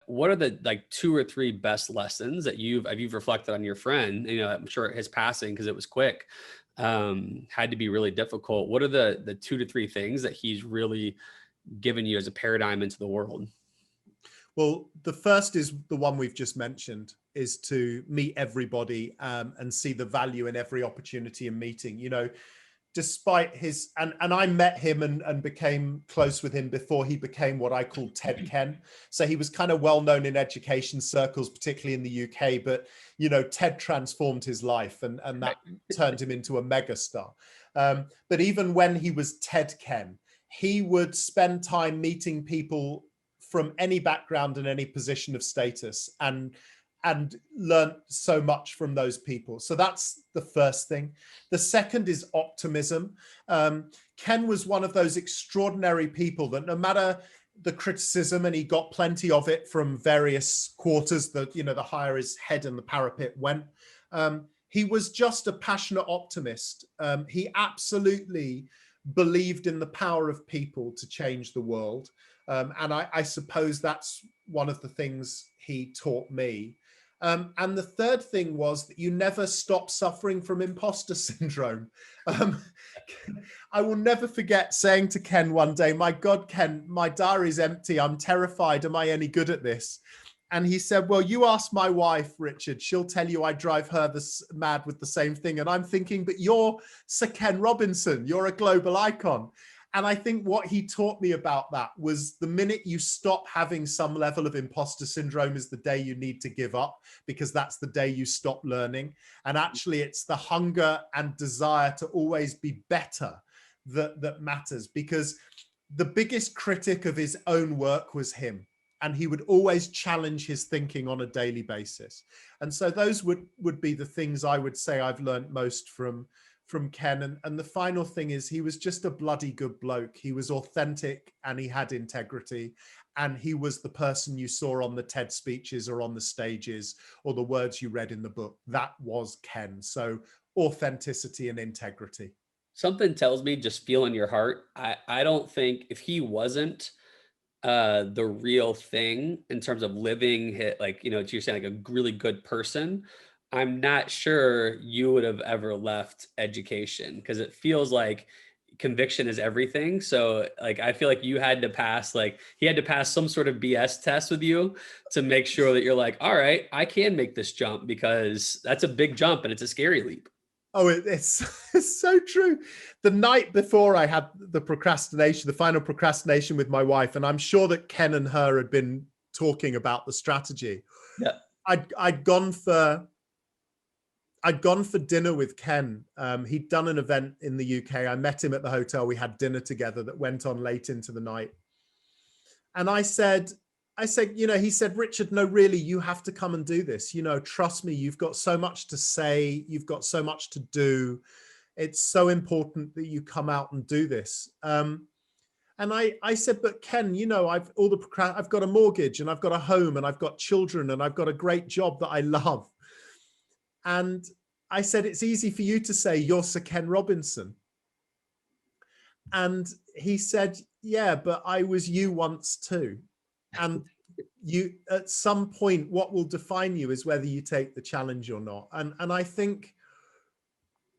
what are the like 2 or 3 best lessons that you've reflected on your friend? You know, I'm sure his passing, because it was quick, had to be really difficult. What are the 2 to 3 things that he's really given you as a paradigm into the world? Well, the first is the one we've just mentioned, is to meet everybody, and see the value in every opportunity and meeting. You know, despite his, and I met him and became close with him before he became what I call Ted Ken. So he was kind of well known in education circles, particularly in the UK, but you know, Ted transformed his life, and that turned him into a megastar. But even when he was Ted Ken, he would spend time meeting people from any background and any position of status, and learn so much from those people. So that's the first thing. The second is optimism. Ken was one of those extraordinary people that no matter the criticism, and he got plenty of it from various quarters, that, you know, the higher his head and the parapet went, he was just a passionate optimist. He absolutely believed in the power of people to change the world. And I suppose that's one of the things he taught me. And the third thing was that you never stop suffering from imposter syndrome. I will never forget saying to Ken one day, "My God, Ken, my diary's empty. I'm terrified. Am I any good at this?" And he said, "Well, you ask my wife, Richard. She'll tell you I drive her mad with the same thing." And I'm thinking, but you're Sir Ken Robinson. You're a global icon. And I think what he taught me about that was, the minute you stop having some level of imposter syndrome is the day you need to give up, because that's the day you stop learning. And actually, it's the hunger and desire to always be better that matters, because the biggest critic of his own work was him. And he would always challenge his thinking on a daily basis. And so those would be the things I would say I've learned most from Ken. And the final thing is, he was just a bloody good bloke. He was authentic, and he had integrity, and he was the person you saw on the TED speeches or on the stages or the words you read in the book. That was Ken. So authenticity and integrity. Something tells me, just feel in your heart, I don't think if he wasn't the real thing in terms of living hit, like, you know, you're saying, like a really good person, I'm not sure you would have ever left education, because it feels like conviction is everything. So like, I feel like you had to pass, like he had to pass some sort of BS test with you to make sure that you're like, all right, I can make this jump, because that's a big jump and it's a scary leap. Oh, it's so true. The night before I had the procrastination, the final procrastination with my wife, and I'm sure that Ken and her had been talking about the strategy. Yeah. I'd gone for dinner with Ken. He'd done an event in the UK. I met him at the hotel. We had dinner together that went on late into the night. And I said, you know, he said, "Richard, no, really, you have to come and do this. You know, trust me, you've got so much to say. You've got so much to do. It's so important that you come out and do this." And I said, "But Ken, you know, I've got a mortgage, and I've got a home, and I've got children, and I've got a great job that I love." And I said, "It's easy for you to say you're Sir Ken Robinson." And he said, "Yeah, but I was you once too. And you, at some point, what will define you is whether you take the challenge or not." And I think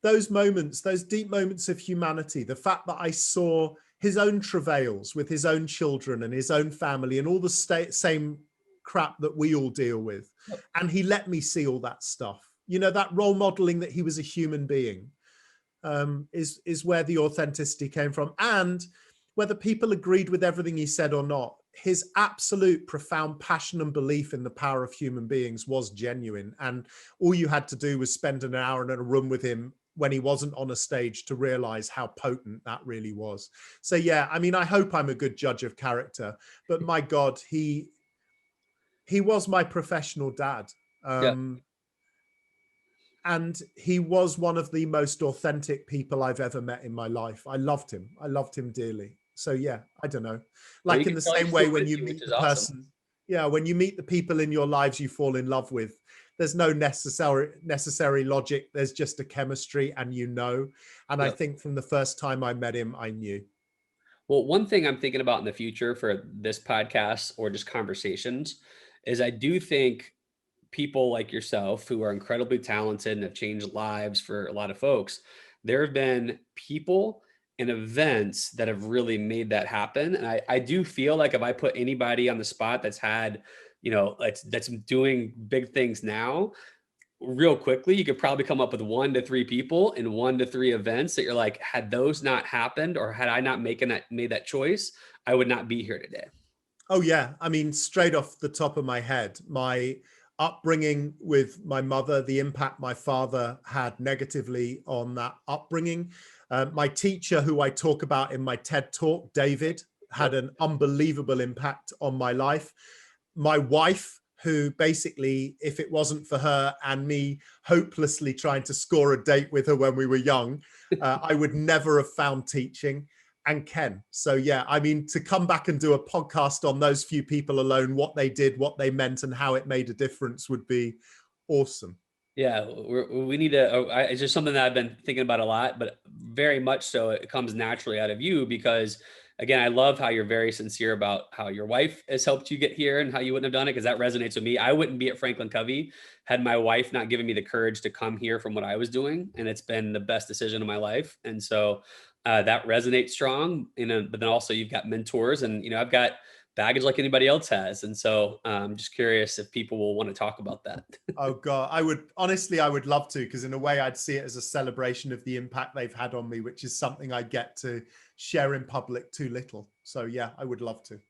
those moments, those deep moments of humanity, the fact that I saw his own travails with his own children and his own family and all the same crap that we all deal with. And he let me see all that stuff. You know, that role modeling that he was a human being, is where the authenticity came from. And whether people agreed with everything he said or not, his absolute profound passion and belief in the power of human beings was genuine. And all you had to do was spend an hour in a room with him when he wasn't on a stage to realize how potent that really was. So yeah, I mean, I hope I'm a good judge of character, but my God, he was my professional dad. Yeah. And he was one of the most authentic people I've ever met in my life. I loved him. I loved him dearly. So yeah, I don't know. Well, you Like in can the tell he same way still when is you you, which meet is the awesome. person, yeah, when you meet the people in your lives you fall in love with, there's no necessary logic. There's just a chemistry, and you know. And I Yep. think from the first time I met him, I knew. Well, one thing I'm thinking about in the future for this podcast or just conversations is I do think people like yourself who are incredibly talented and have changed lives for a lot of folks, there have been people and events that have really made that happen. And I do feel like if I put anybody on the spot that's had, that's doing big things now, real quickly, you could probably come up with 1 to 3 people and 1 to 3 events that you're like, had those not happened or had I not made that choice, I would not be here today. Oh yeah, I mean, straight off the top of my head, my upbringing with my mother, the impact my father had negatively on that upbringing. My teacher, who I talk about in my TED talk, David, had Yep. an unbelievable impact on my life. My wife, who basically, if it wasn't for her and me hopelessly trying to score a date with her when we were young, I would never have found teaching. And Ken. So yeah, I mean, to come back and do a podcast on those few people alone, what they did, what they meant, and how it made a difference would be awesome. Yeah, we need to. It's just something that I've been thinking about a lot, but very much so it comes naturally out of you because, again, I love how you're very sincere about how your wife has helped you get here and how you wouldn't have done it because that resonates with me. I wouldn't be at Franklin Covey had my wife not given me the courage to come here from what I was doing, and it's been the best decision of my life. And so that resonates strong. But then also you've got mentors, and I've got baggage like anybody else has, and so I'm just curious if people will want to talk about that. Oh God, I would honestly, I would love to, because in a way I'd see it as a celebration of the impact they've had on me, which is something I get to share in public too little. So yeah, I would love to.